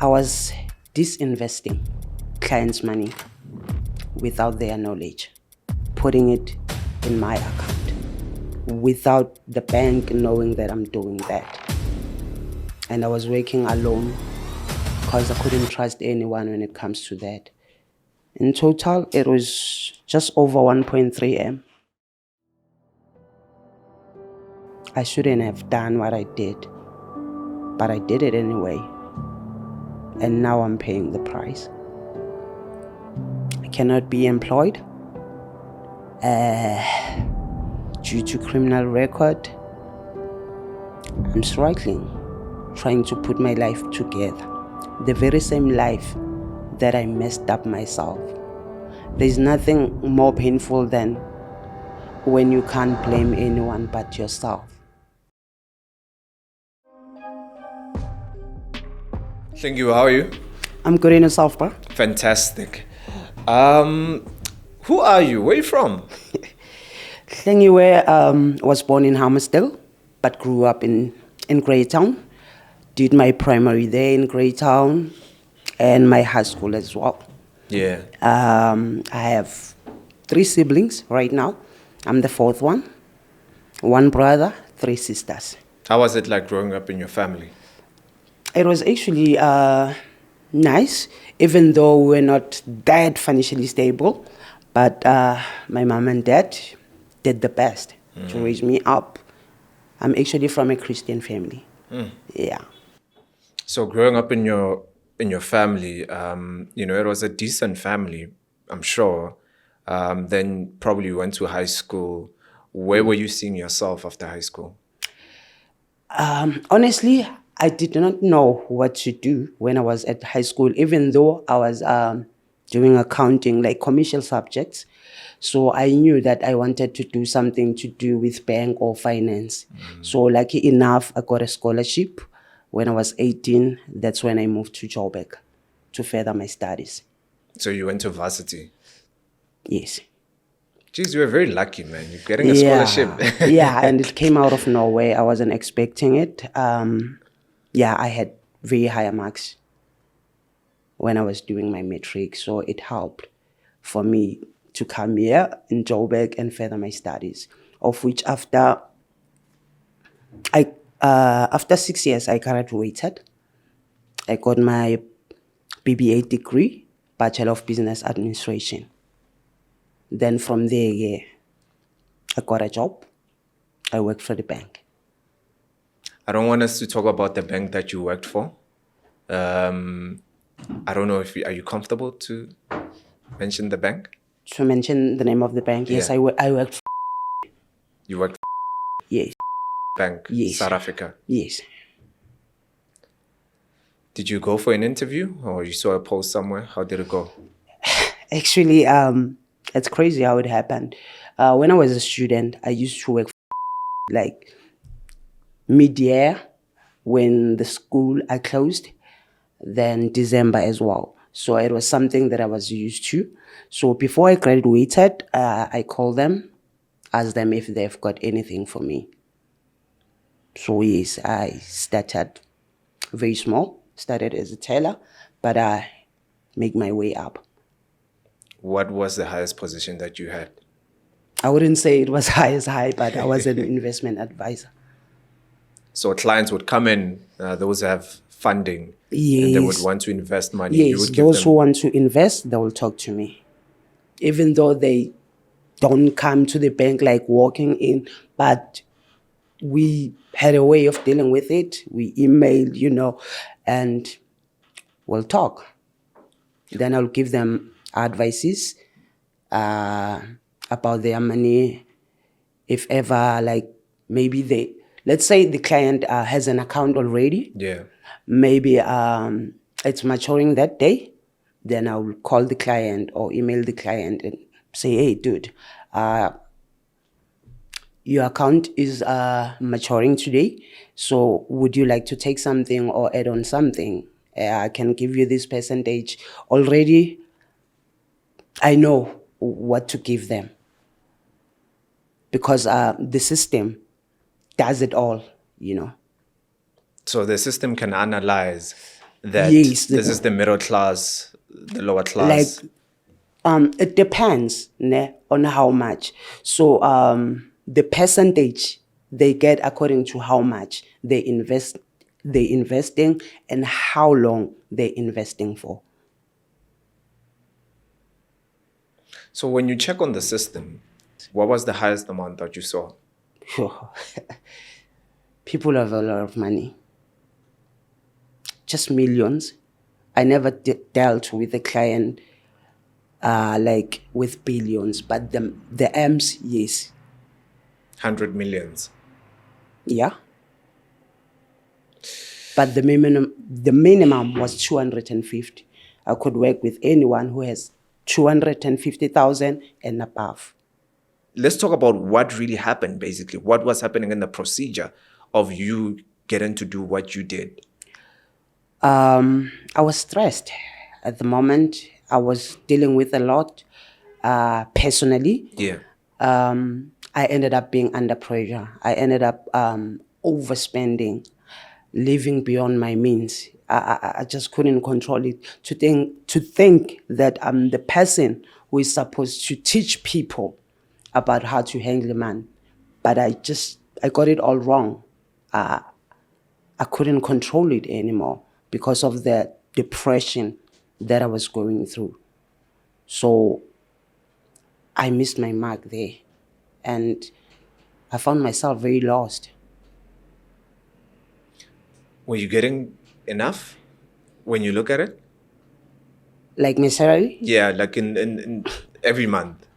I was disinvesting clients' money without their knowledge, putting it in my account without the bank knowing that I'm doing that. And I was working alone because I couldn't trust anyone when it comes to that. In total, it was just over 1.3 M. I shouldn't have done what I did, but I did it anyway. And now I'm paying the price. I cannot be employed due to criminal record. I'm struggling, trying to put my life together. The very same life that I messed up myself. There's nothing more painful than when you can't blame anyone but yourself. Hlengiwe, how are you? I'm good in yourself, bro. Fantastic. Who are you? Where are you from? Hlengiwe was born in Hammersdale, but grew up in Greytown. Did my primary there in Greytown and my high school as well. Yeah. I have 3 siblings right now. I'm the 4th one. 1 brother, 3 sisters. How was it like growing up in your family? It was actually nice, even though we're not that financially stable. But my mom and dad did the best to raise me up. I'm actually from a Christian family. Yeah. So growing up in your family, it was a decent family, I'm sure. Then probably you went to high school. Where were you seeing yourself after high school? Honestly, I did not know what to do when I was at high school, even though I was doing accounting, like commercial subjects. So I knew that I wanted to do something to do with bank or finance. So lucky enough, I got a scholarship when I was 18. That's when I moved to Joburg to further my studies. So you went to varsity? Yes. Geez, you were very lucky, man. You're getting a scholarship. Yeah, and it came out of nowhere. I wasn't expecting it. I had very high marks when I was doing my matric, so it helped for me to come here in Joburg and further my studies, of which after 6 years, I graduated. I got my BBA degree, Bachelor of Business Administration. Then from there, I got a job. I worked for the bank. I don't want us to talk about the bank that you worked for. I don't know are you comfortable to mention the bank? To mention the name of the bank, yes, Yeah. I worked for. You worked for Yes. bank, Yes. South Africa. Yes. Did you go for an interview or you saw a post somewhere? How did it go? Actually, it's crazy how it happened. When I was a student, I used to work like mid-year when the school are closed, then December as well. So it was something that I was used to. So before I graduated, I called them, asked them if they've got anything for me. So yes, I started very small, started as a teller, but I make my way up. What was the highest position that you had? I wouldn't say it was high, but I was an investment advisor. So clients would come in, those who have funding, Yes. and they would want to invest money. You Yes, would give those them... who want to invest, they will talk to me. Even though they don't come to the bank like walking in, but we had a way of dealing with it. We emailed, and we'll talk. Then I'll give them advices about their money. If ever, like maybe let's say the client has an account already. Yeah. Maybe it's maturing that day. Then I'll call the client or email the client and say, hey, dude, your account is maturing today. So would you like to take something or add on something? I can give you this percentage. Already, I know what to give them because the system does it all. So the system can analyze that Yes, this is the middle class, the lower like class? it depends ne, on how much. So the percentage they get according to how much they investing and how long they're investing for. So when you check on the system, what was the highest amount that you saw? People have a lot of money, just millions. I never dealt with a client like with billions, but the M's, yes. 100 millions. Yeah. But the minimum was 250. I could work with anyone who has 250,000 and above. Let's talk about what really happened, basically. What was happening in the procedure of you getting to do what you did? I was stressed at the moment. I was dealing with a lot personally. Yeah. I ended up being under pressure. I ended up overspending, living beyond my means. I just couldn't control it. To think that I'm the person who is supposed to teach people about how to handle a man, but I got it all wrong. I couldn't control it anymore because of the depression that I was going through. So I missed my mark there, and I found myself very lost. Were you getting enough when you look at it? Like my salary? Yeah, like in every month.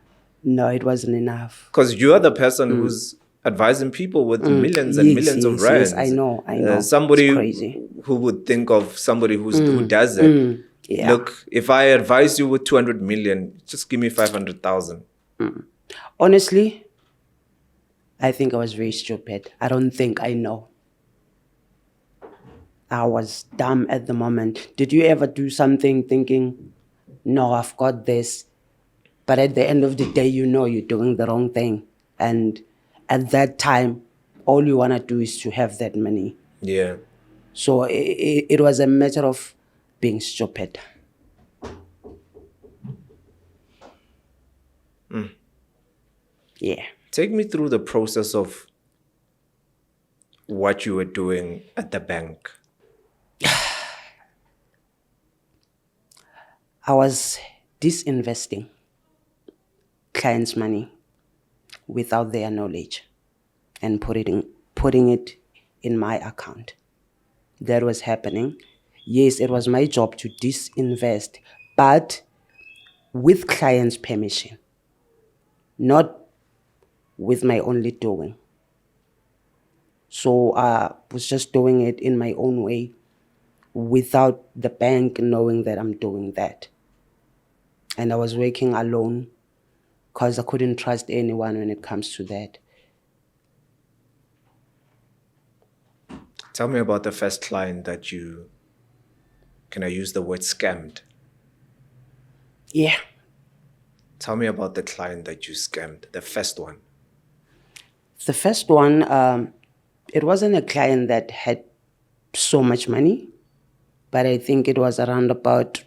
No, it wasn't enough. Because you are the person who's advising people with millions and Yes, millions of yes, rands. yes, I know. Somebody It's crazy. who would think of somebody who does it. Yeah. Look, if I advise you with 200 million, just give me 500,000. Honestly, I think I was very stupid. I don't think I know. I was dumb at the moment. Did you ever do something thinking, no, I've got this, but at the end of the day, you know you're doing the wrong thing. And at that time, all you want to do is to have that money. Yeah. So it was a matter of being stupid. Yeah. Take me through the process of what you were doing at the bank. I was disinvesting clients' money without their knowledge and putting it in my account. That was happening. Yes, it was my job to disinvest, but with clients' permission, not with my only doing. So I was just doing it in my own way without the bank knowing that I'm doing that. And I was working alone because I couldn't trust anyone when it comes to that. Tell me about the first client that you, can I use the word scammed? Yeah. Tell me about the client that you scammed, the first one. The first one, it wasn't a client that had so much money, but I think it was around about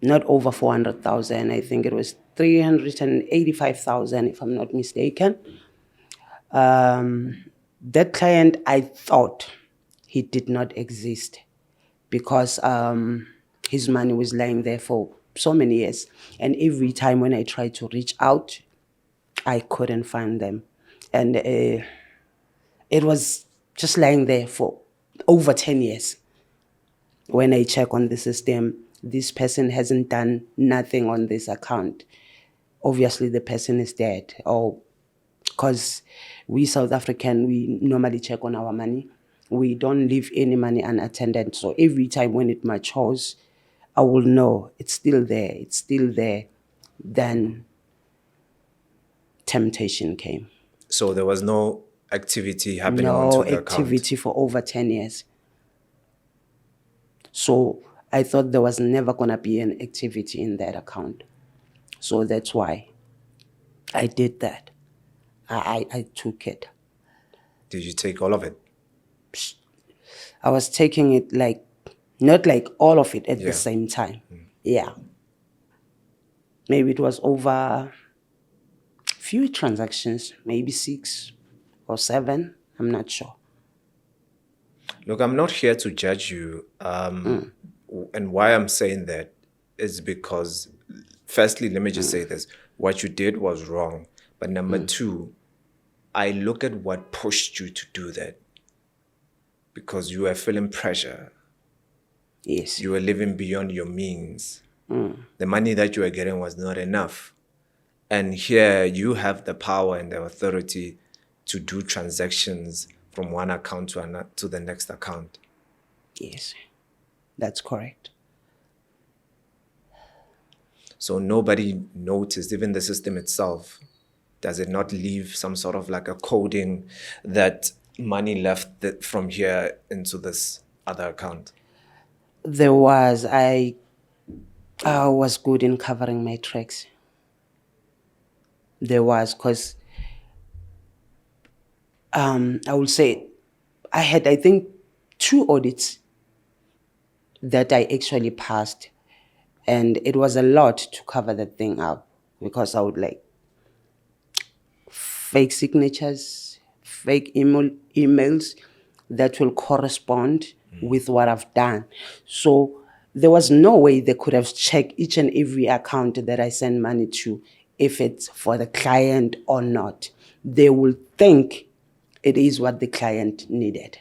not over 400,000. I think it was 385,000, if I'm not mistaken. That client, I thought he did not exist because his money was lying there for so many years. And every time when I tried to reach out, I couldn't find them. And it was just lying there for over 10 years. When I check on the system, this person hasn't done nothing on this account. Obviously, the person is dead. Or because we South African, we normally check on our money. We don't leave any money unattended. So every time when it matures, I will know it's still there. It's still there. Then temptation came. So there was no activity happening No onto the activity account. for over 10 years. So I thought there was never going to be an activity in that account. So that's why I did that. I took it. Did you take all of it? I was taking it like, not like all of it at the Yeah. same time. Yeah. Maybe it was over few transactions, maybe 6 or 7. I'm not sure. Look, I'm not here to judge you. And why I'm saying that is because, firstly, let me just say this. What you did was wrong. But number two, I look at what pushed you to do that, because you were feeling pressure. Yes. You were living beyond your means. The money that you were getting was not enough. And here you have the power and the authority to do transactions from one account to the next account. Yes. That's correct. So nobody noticed, even the system itself. Does it not leave some sort of like a coding that money left from here into this other account? There was, I was good in covering my tracks. There was, because I would say I had, I think, 2 audits that I actually passed. And it was a lot to cover that thing up, because I would like fake signatures, fake emails that will correspond with what I've done. So there was no way they could have checked each and every account that I send money to, if it's for the client or not. They will think it is what the client needed.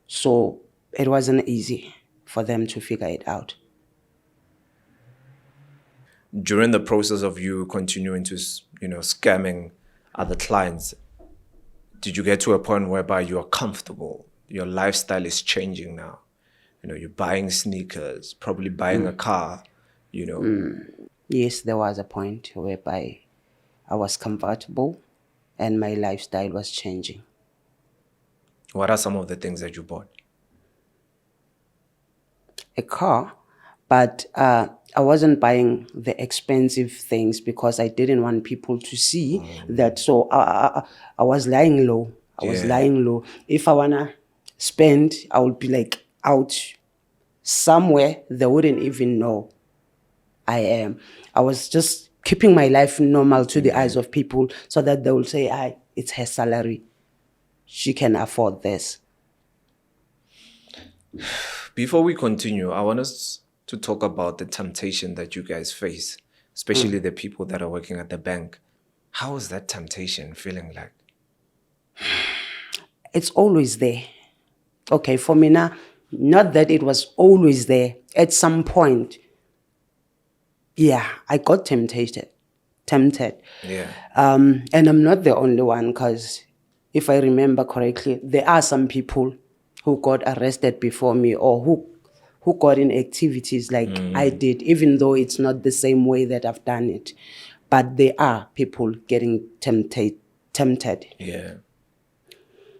So it wasn't easy for them to figure it out. During the process of you continuing to, scamming other clients, did you get to a point whereby you are comfortable? Your lifestyle is changing now. You're buying sneakers, probably buying a car, Yes, there was a point whereby I was comfortable and my lifestyle was changing. What are some of the things that you bought? A car, but I wasn't buying the expensive things because I didn't want people to see that. So I was lying low. I was Yeah. lying low. If I wanna spend, I would be like out somewhere they wouldn't even know I am. I was just keeping my life normal to the eyes of people, so that they will say, it's her salary. She can afford this. Before we continue, I want us to talk about the temptation that you guys face, especially the people that are working at the bank. How is that temptation feeling like? It's always there. Okay, for me now, not that it was always there. At some point, yeah, I got tempted. Yeah. And I'm not the only one, because if I remember correctly, there are some people who got arrested before me, or who got in activities like I did, even though it's not the same way that I've done it. But there are people getting tempted. Yeah.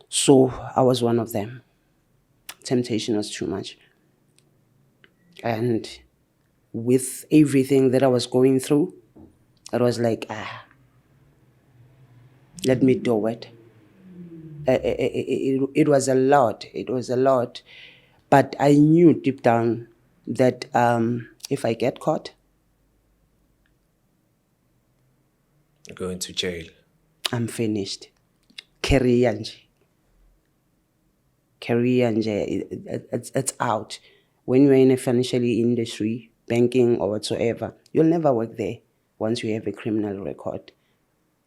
So I was one of them. Temptation was too much. And with everything that I was going through, it was like, let me do it. It was a lot. It was a lot. But I knew deep down that if I get caught, Going to jail. I'm finished. Career it's out. When you're in a financial industry, banking or whatsoever, you'll never work there once you have a criminal record.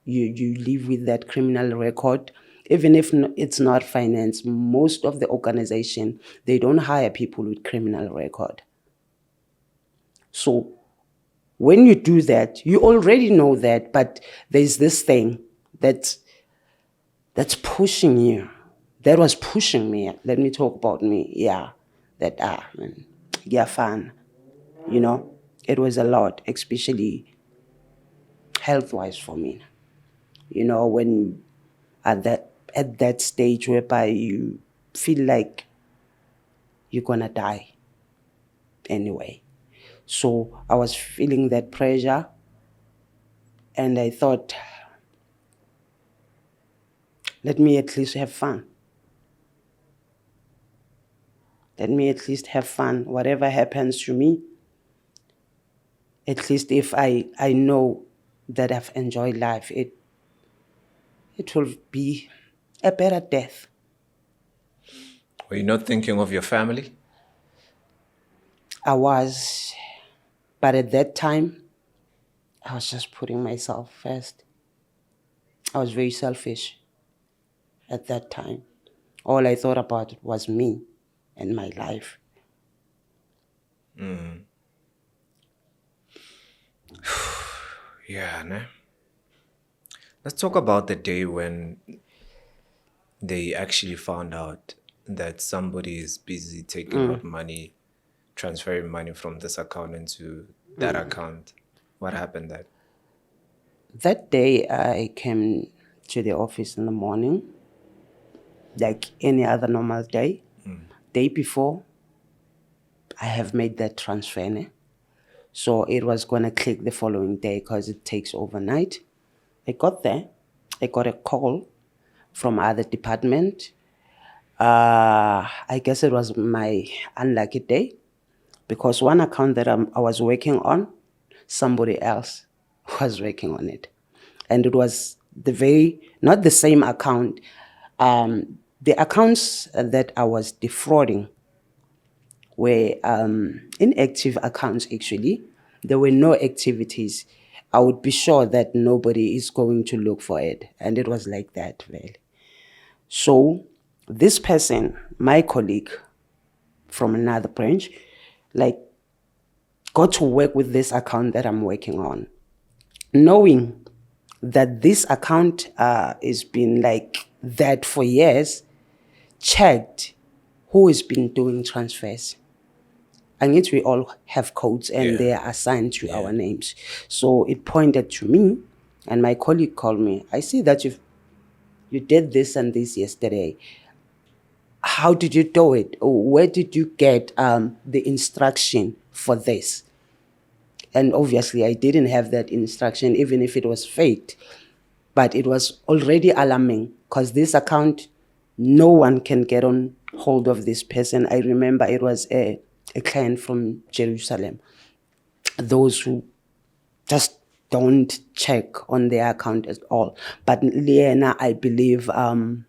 You live with that criminal record. Even if it's not finance, most of the organization, they don't hire people with criminal record. So when you do that, you already know that, but there's this thing that's pushing you. That was pushing me. Let me talk about me. Yeah. That, man, yeah, fun. It was a lot, especially health-wise for me. When at that stage whereby you feel like you're gonna die anyway. So I was feeling that pressure, and I thought, let me at least have fun. Let me at least have fun. Whatever happens to me, at least if I know that I've enjoyed life, it will be a better death. Were you not thinking of your family? I was, but at that time, I was just putting myself first. I was very selfish at that time. All I thought about was me and my life. Yeah, ne? Let's talk about the day when they actually found out that somebody is busy taking out money, transferring money from this account into that account. What happened then? That day, I came to the office in the morning, like any other normal day. Day before, I have made that transfer. Ne? So it was going to click the following day because it takes overnight. I got there. I got a call from other department. I guess it was my unlucky day because one account that I was working on, somebody else was working on it. And it was not the same account. The accounts that I was defrauding were inactive accounts, actually. There were no activities. I would be sure that nobody is going to look for it. And it was like that, really. So this person, my colleague from another branch, got to work with this account that I'm working on, knowing that this account has been like that for years, checked who has been doing transfers. And yet we all have codes and they are assigned to our names. So it pointed to me, and my colleague called me. I see that you did this and this yesterday. How did you do it? Where did you get the instruction for this? And obviously, I didn't have that instruction, even if it was faked. But it was already alarming because this account, no one can get on hold of this person. I remember it was a client from Jerusalem. Those who just don't check on their account at all. But Liena, I believe... Was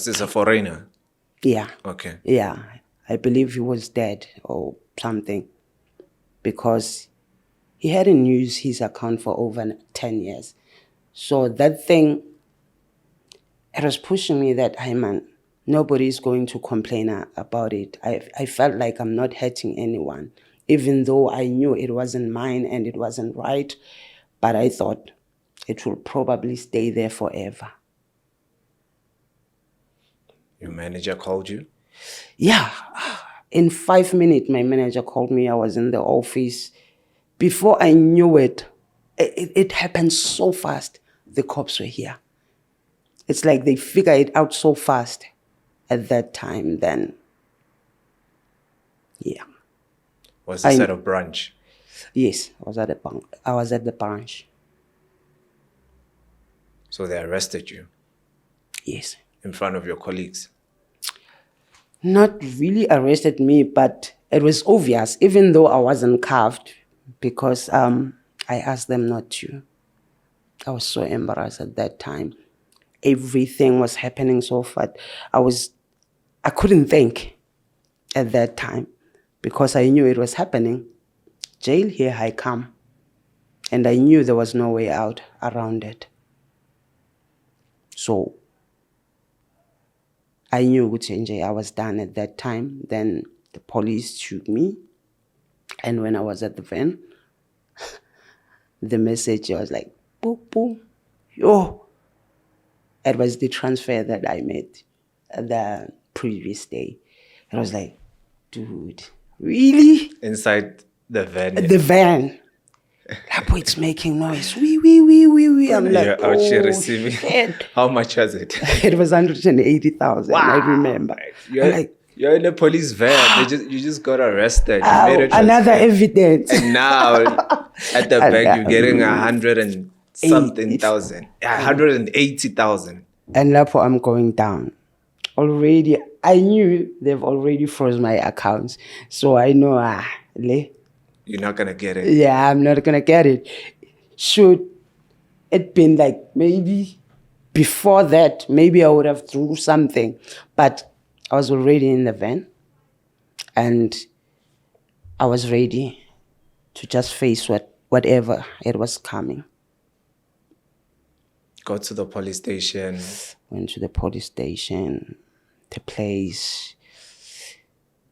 this a foreigner? Yeah. Okay. Yeah. I believe he was dead or something because he hadn't used his account for over 10 years. So that thing, it was pushing me that, hey man, nobody is going to complain about it. I felt like I'm not hurting anyone, even though I knew it wasn't mine and it wasn't right. But I thought it will probably stay there forever. Your manager called you? Yeah. In 5 minutes, my manager called me. I was in the office. Before I knew it, it happened so fast. The cops were here. It's like they figure it out so fast at that time then. Yeah. Was this at a branch? Yes, I was at the branch. So they arrested you? Yes. In front of your colleagues? Not really arrested me, but it was obvious, even though I wasn't cuffed, because I asked them not to. I was so embarrassed at that time. Everything was happening so fast. I couldn't think at that time because I knew it was happening. Jail, here I come. And I knew there was no way out around it. So I knew I was done at that time. Then the police took me. And when I was at the van, the message was like, boop, boop, yo. It was the transfer that I made the previous day. I was like, dude, really? Inside the van? The van. That boy, it's making noise. Wee. I'm like, you're out here receiving. Shit. How much was it? It was 180,000. Wow. I remember. You're in a police van. You just got arrested. Another evidence. And now at the back you're getting 100 and something thousand. 180,000. And therefore I'm going down. Already I knew they've already froze my accounts. So I know, You're not gonna get it. yeah, I'm not gonna get it. Should it been like maybe before that, maybe I would have threw something. But I was already in the van and I was ready to just face whatever it was coming. Go to the police station. Went to the police station, the place.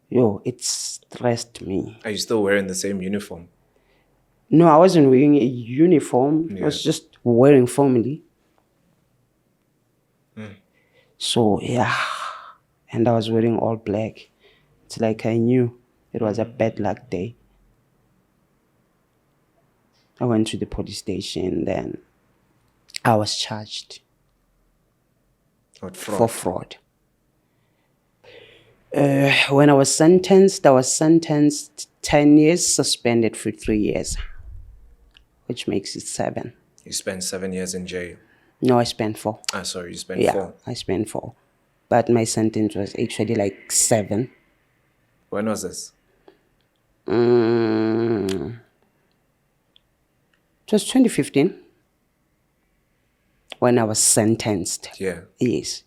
It stressed me. Are you still wearing the same uniform? No, I wasn't wearing a uniform. I was just wearing formally. So, yeah. And I was wearing all black. It's like I knew it was a bad luck day. I went to the police station, then I was charged What fraud? for fraud. When I was sentenced 10 years, suspended for 3 years, which makes it 7. You spent 7 years in jail. No, I spent 4. Sorry, you spent Yeah, 4. I spent 4. But my sentence was actually like 7. When was this? It was 2015 when I was sentenced. Yeah. Yes.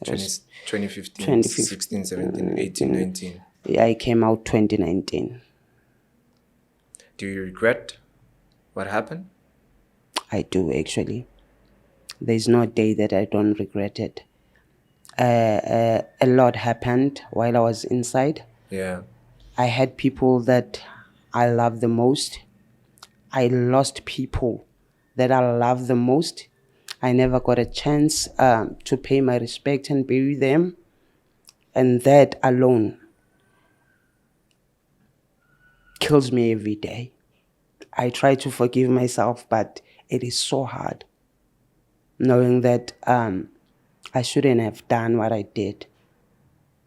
2015, 16, 17, 18, 19. Yeah, I came out 2019. Do you regret what happened? I do, actually. There's no day that I don't regret it. A lot happened while I was inside. Yeah. I had people that I love the most. I lost people that I love the most. I never got a chance to pay my respect and bury them. And that alone kills me every day. I try to forgive myself, but it is so hard. Knowing that I shouldn't have done what I did.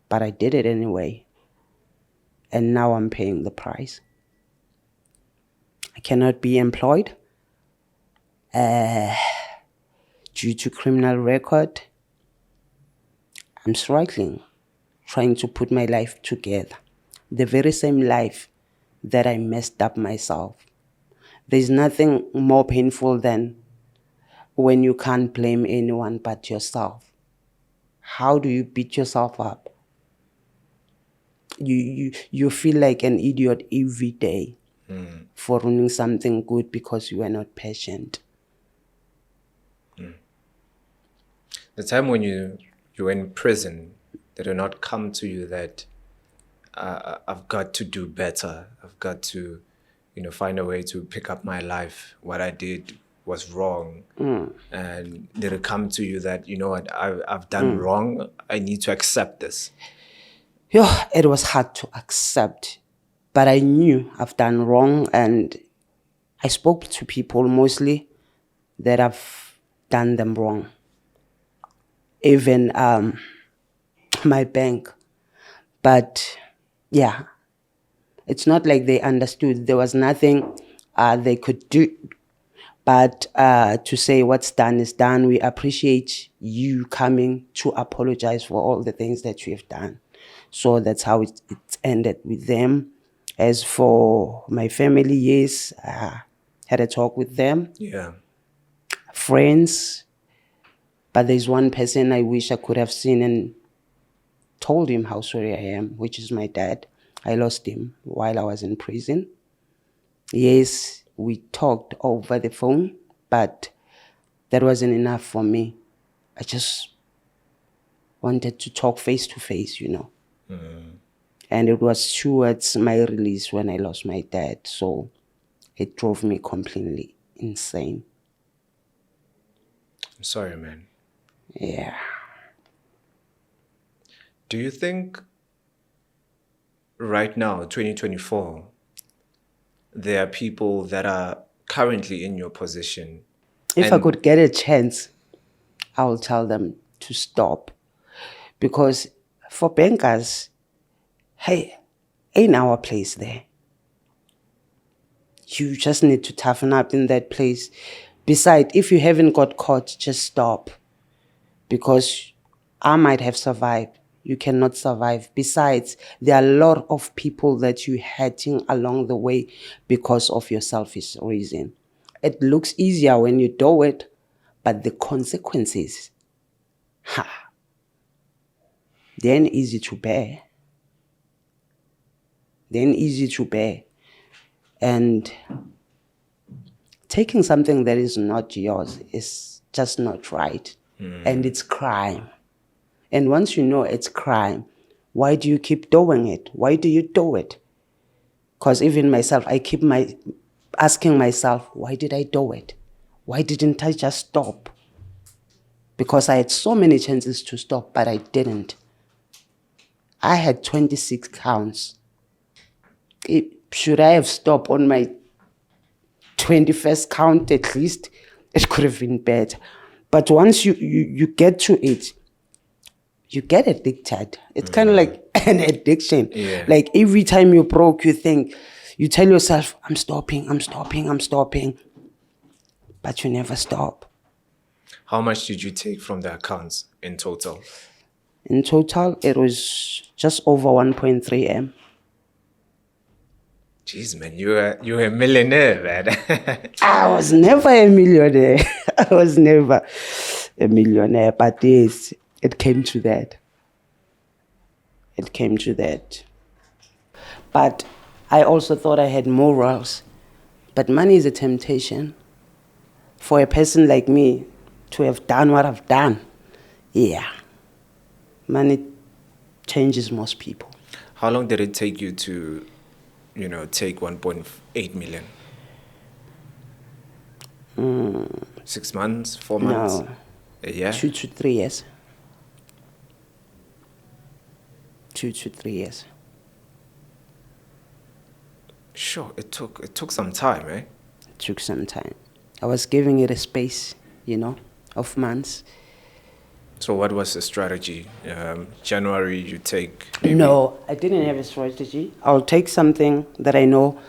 But I did it anyway. And now I'm paying the price. I cannot be employed due to criminal record. I'm struggling, trying to put my life together. The very same life that I messed up myself. There's nothing more painful than when you can't blame anyone but yourself. How do you beat yourself up? You feel like an idiot every day for ruining something good because you were not patient. The time when you were in prison, did it not come to you that I've got to do better? I've got to, find a way to pick up my life. What I did was wrong. And did it come to you that, you know what, I've done wrong? I need to accept this. Yeah, it was hard to accept. But I knew I've done wrong, and I spoke to people mostly that I've done them wrong. Even my bank. But yeah, it's not like they understood. There was nothing they could do. But to say what's done is done. We appreciate you coming to apologize for all the things that you have done. So that's how it ended with them. As for my family, yes, had a talk with them. Yeah. Friends. But there's one person I wish I could have seen and told him how sorry I am, which is my dad. I lost him while I was in prison. Yes, we talked over the phone, but that wasn't enough for me. I just wanted to talk face to face, And it was towards my release when I lost my dad. So it drove me completely insane. I'm sorry, man. Yeah. Do you think right now, 2024, there are people that are currently in your position? If I could get a chance, I will tell them to stop. Because for bankers, hey, ain't our place there. You just need to toughen up in that place. Besides, if you haven't got caught, just stop. Because I might have survived. You cannot survive. Besides, there are a lot of people that you're hurting along the way because of your selfish reason. It looks easier when you do it, but the consequences, they ain't easy to bear. They ain't easy to bear. And taking something that is not yours is just not right. And it's crime. And once you know it's crime, why do you keep doing it? Why do you do it? Because even myself, I keep asking myself, why did I do it? Why didn't I just stop? Because I had so many chances to stop, but I didn't. I had 26 counts. Should I have stopped on my 21st count at least? It could have been better. But once you get to it, you get addicted. It's kind of like an addiction. Yeah. Like every time you're broke, you tell yourself, I'm stopping. But you never stop. How much did you take from the accounts in total? In total, it was just over 1.3 M. Jeez, man, you're a millionaire, man. I was never a millionaire. I was never a millionaire. But yes, it came to that. It came to that. But I also thought I had morals. But money is a temptation. For a person like me to have done what I've done, yeah. Money changes most people. How long did it take you to, take 1.8 million? 6 months, 4 months? No. A year? 2 to 3 years. 2 to 3 years. Sure, it took some time, eh? It took some time. I was giving it a space, of months. So what was the strategy? January, you take... Maybe... No, I didn't have a strategy. I'll take something that I know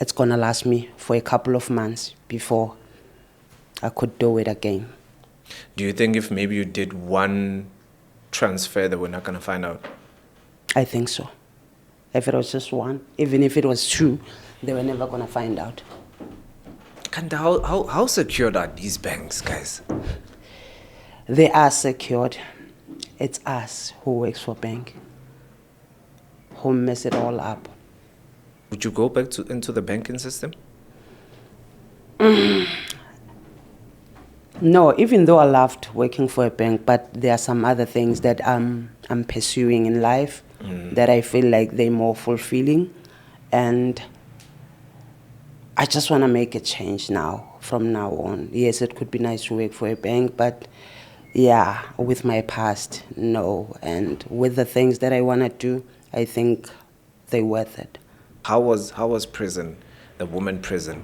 it's going to last me for a couple of months before I could do it again. Do you think if maybe you did one transfer that we're not going to find out? I think so. If it was just one, even if it was two, they were never going to find out. And how secured are these banks, guys? They are secured. It's us who works for bank who mess it all up. Would you go back into the banking system? No, even though I loved working for a bank, but there are some other things that I'm pursuing in life that I feel like they're more fulfilling. And I just want to make a change now, from now on. Yes, it could be nice to work for a bank, but yeah, with my past, no. And with the things that I want to do, I think they're worth it. How was prison, the woman prison?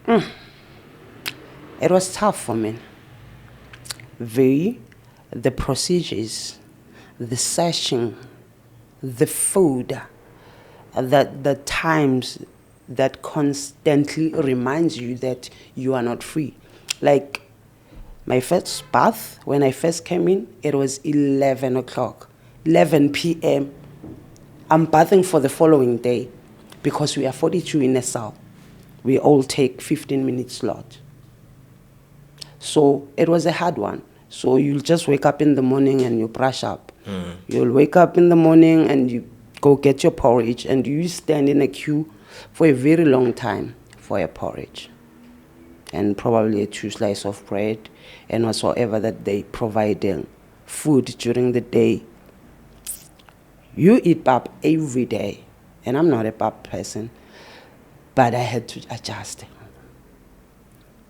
It was tough for me. The procedures, the searching, the food, the times that constantly reminds you that you are not free. Like my first bath, when I first came in, it was 11 o'clock, 11 p.m. I'm bathing for the following day because we are 42 in a cell. We all take 15-minute slot. So it was a hard one. So you'll just wake up in the morning and you brush up. You'll wake up in the morning and you go get your porridge and you stand in a queue for a very long time for a porridge. And probably 2 slices of bread and whatsoever that they provide food during the day. You eat pap every day. And I'm not a pap person. But I had to adjust.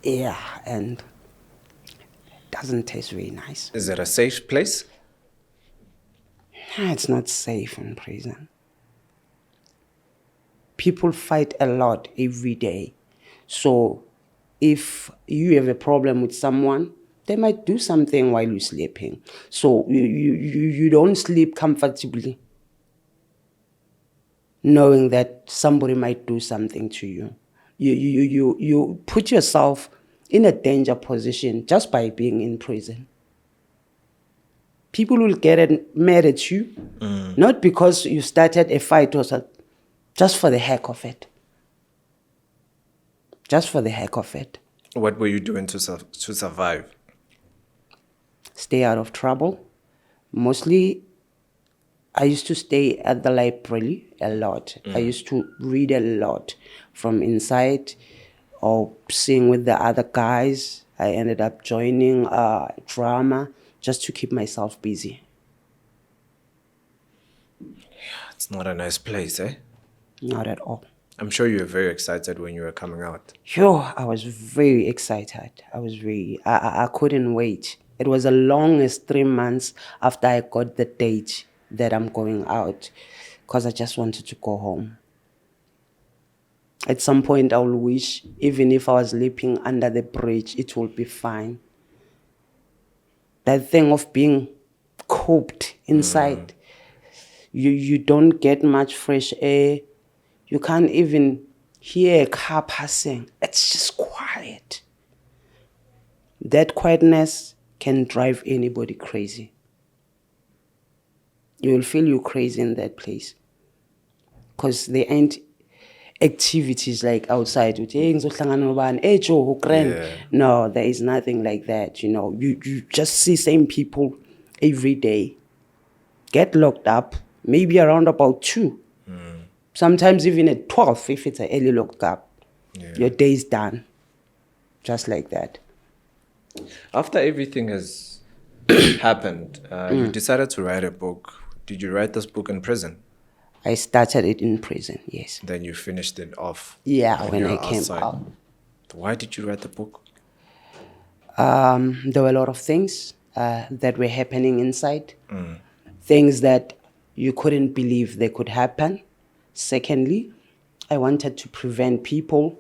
Yeah, and it doesn't taste very nice. Is it a safe place? It's not safe in prison. People fight a lot every day. So if you have a problem with someone, they might do something while you're sleeping. So you don't sleep comfortably, knowing that somebody might do something to you. You put yourself in a danger position just by being in prison. People will get mad at you, not because you started a fight or something, just for the heck of it. Just for the heck of it. What were you doing to survive? Stay out of trouble. Mostly, I used to stay at the library a lot. I used to read a lot from inside or sing with the other guys. I ended up joining drama just to keep myself busy. It's not a nice place, eh? Not at all. I'm sure you were very excited when you were coming out. Yo, I was very excited. I couldn't wait. It was the longest 3 months after I got the date that I'm going out, because I just wanted to go home. At some point, I will wish, even if I was sleeping under the bridge, it will be fine. That thing of being cooped inside, you don't get much fresh air. You can't even hear a car passing. It's just quiet. That quietness can drive anybody crazy. You will feel you crazy in that place. Because there ain't activities like outside. Hey, Joe, Yeah. no, there is nothing like that. You just see same people every day. Get locked up, maybe around about 2. Sometimes even at 12 if it's an early locked up. Yeah. Your day's done. Just like that. After everything has happened, you decided to write a book. Did you write this book in prison? I started it in prison, yes. Then you finished it off. Yeah, when when you I were came outside. out. Why did you write the book? There were a lot of things that were happening inside. Things that you couldn't believe they could happen. Secondly, I wanted to prevent people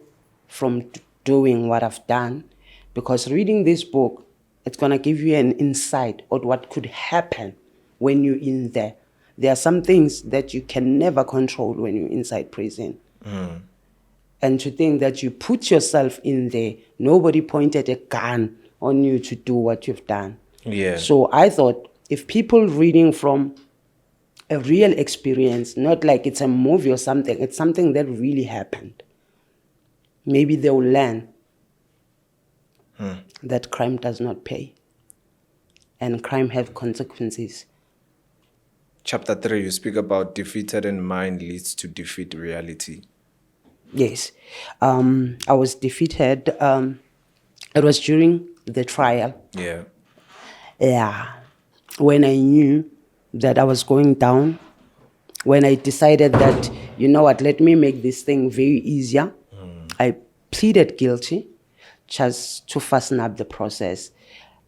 from doing what I've done, because reading this book, it's going to give you an insight of what could happen when you're in there. There are some things that you can never control when you're inside prison. And to think that you put yourself in there, nobody pointed a gun on you to do what you've done. Yeah. So I thought, if people reading from a real experience, not like it's a movie or something, it's something that really happened, maybe they'll learn that crime does not pay. And crime have consequences. Chapter 3, you speak about defeated in mind leads to defeat reality. Yes. I was defeated. It was during the trial. Yeah. Yeah. When I knew that I was going down, when I decided that, you know what, let me make this thing very easier, I pleaded guilty just to fasten up the process.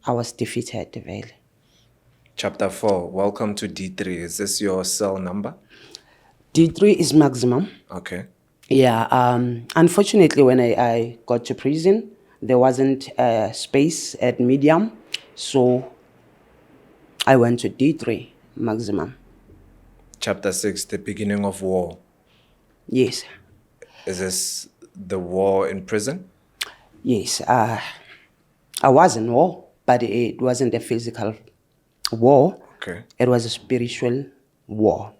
I was defeated, Vele. Chapter 4, welcome to D3. Is this your cell number? D3 is maximum. Okay. Yeah. Unfortunately, when I got to prison, there wasn't space at medium, so I went to D3 maximum. Chapter 6, the beginning of war. Yes. Is this the war in prison? Yes. I was in war, but it wasn't a physical war. Okay. It was a spiritual war.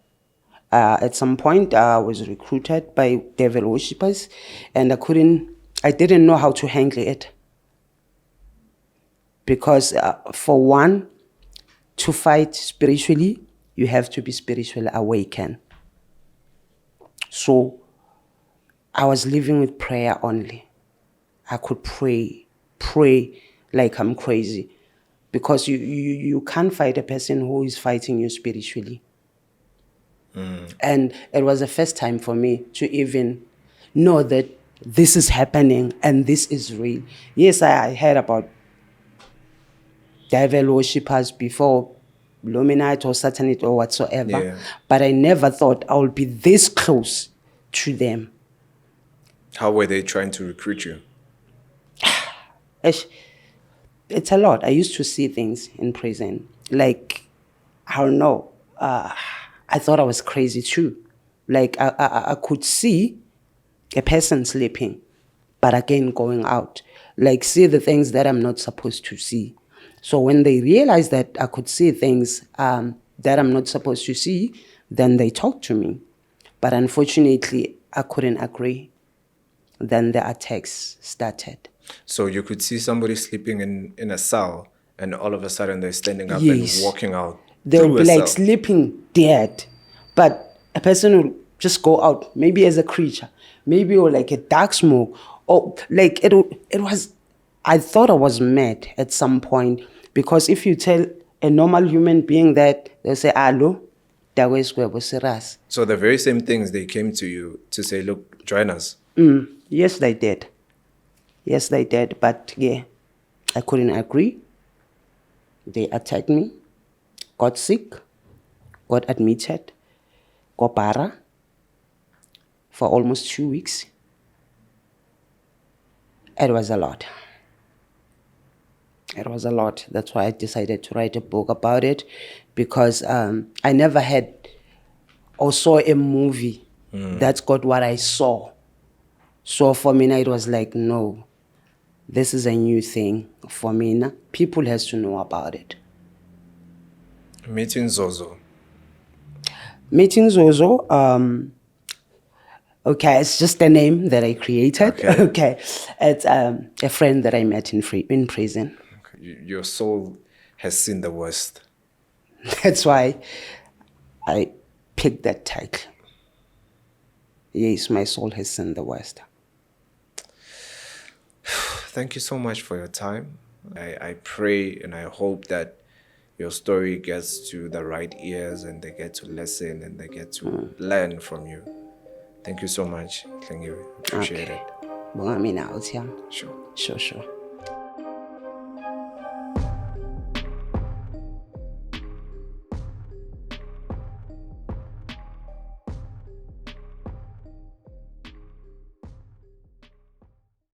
At some point, I was recruited by devil worshippers, and I didn't know how to handle it. Because for one, to fight spiritually, you have to be spiritually awakened. So I was living with prayer only. I could pray like I'm crazy. Because you can't fight a person who is fighting you spiritually. And it was the first time for me to even know that this is happening and this is real. Yes, I heard about devil worshippers before, Illuminati or Satanist or whatsoever, Yeah. but I never thought I would be this close to them. How were they trying to recruit you? It's a lot. I used to see things in prison. Like, I don't know. I thought I was crazy too. Like, I could see a person sleeping, but again going out. Like, see the things that I'm not supposed to see. So when they realized that I could see things that I'm not supposed to see, then they talked to me. But unfortunately, I couldn't agree. Then the attacks started. So you could see somebody sleeping in a cell, and all of a sudden they're standing up Yes. and walking out They through would a be like cell. sleeping dead. But a person will just go out, maybe as a creature, maybe or like a dark smoke, or like it was, I thought I was mad at some point, because if you tell a normal human being that, they'll say, "Alo, that was where was serious." So the very same things they came to you to say, look, join us. Yes, they did. Yes, they did. But yeah, I couldn't agree. They attacked me, got sick, got admitted, got para for almost 2 weeks. It was a lot. It was a lot. That's why I decided to write a book about it, because I never had or saw a movie that's got what I saw. So for me, it was like, no, this is a new thing for me. People has to know about it. Meeting Zozo. Meeting Zozo, okay, it's just a name that I created. Okay. Okay, it's a friend that I met in prison. Your soul has seen the worst. That's why I picked that title. Yes, my soul has seen the worst. Thank you so much for your time. I pray and I hope that your story gets to the right ears and they get to listen and they get to learn from you. Thank you so much, Hlengiwe. Appreciate it. Well, I mean, out here. Sure. Sure.